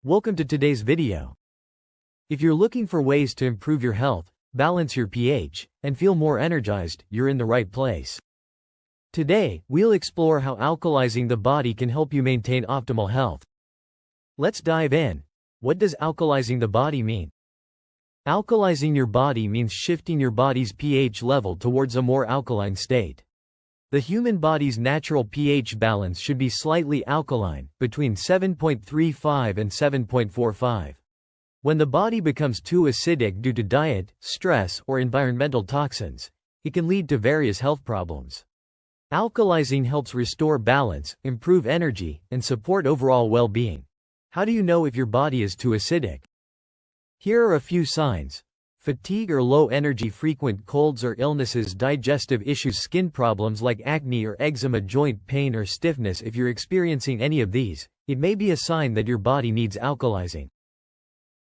Welcome to today's video. If you're looking for ways to improve your health, balance your pH, and feel more energized, you're in the right place. Today, we'll explore how alkalizing the body can help you maintain optimal health. Let's dive in. What does alkalizing the body mean? Alkalizing your body means shifting your body's pH level towards a more alkaline state. The human body's natural pH balance should be slightly alkaline, between 7.35 and 7.45. When the body becomes too acidic due to diet, stress, or environmental toxins, it can lead to various health problems. Alkalizing helps restore balance, improve energy, and support overall well-being. How do you know if your body is too acidic? Here are a few signs. Fatigue or low energy, frequent colds or illnesses, digestive issues, skin problems like acne or eczema, joint pain or stiffness. If you're experiencing any of these, it may be a sign that your body needs alkalizing.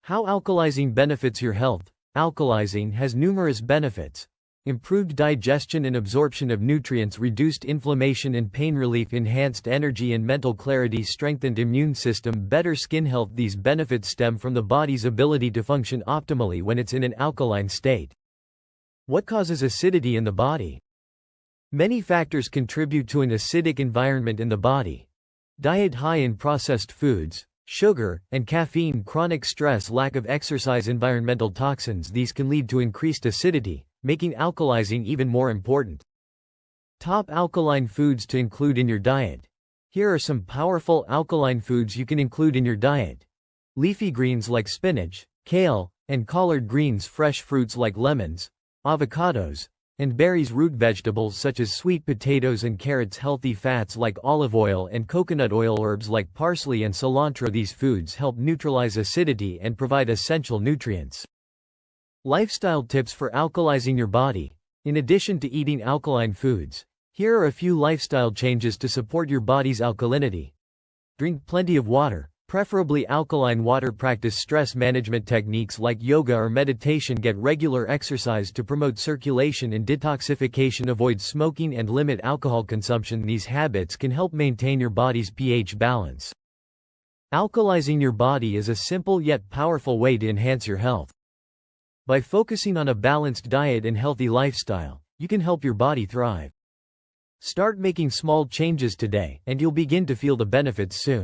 How alkalizing benefits your health? Alkalizing has numerous benefits. Improved digestion and absorption of nutrients, reduced inflammation and pain relief, enhanced energy and mental clarity, strengthened immune system, better skin health. These benefits stem from the body's ability to function optimally when it's in an alkaline state. What causes acidity in the body? Many factors contribute to an acidic environment in the body. Diet high in processed foods, sugar, and caffeine, chronic stress, lack of exercise, environmental toxins. These can lead to increased acidity, making alkalizing even more important. Top alkaline foods to include in your diet. Here are some powerful alkaline foods you can include in your diet. Leafy greens like spinach, kale, and collard greens, fresh fruits like lemons, avocados, and berries, root vegetables such as sweet potatoes and carrots, healthy fats like olive oil and coconut oil, herbs like parsley and cilantro. These foods help neutralize acidity and provide essential nutrients. Lifestyle tips for alkalizing your body. In addition to eating alkaline foods, here are a few lifestyle changes to support your body's alkalinity. Drink plenty of water, preferably alkaline water. Practice stress management techniques like yoga or meditation. Get regular exercise to promote circulation and detoxification. Avoid smoking and limit alcohol consumption. These habits can help maintain your body's pH balance. Alkalizing your body is a simple yet powerful way to enhance your health. By focusing on a balanced diet and healthy lifestyle, you can help your body thrive. Start making small changes today, and you'll begin to feel the benefits soon.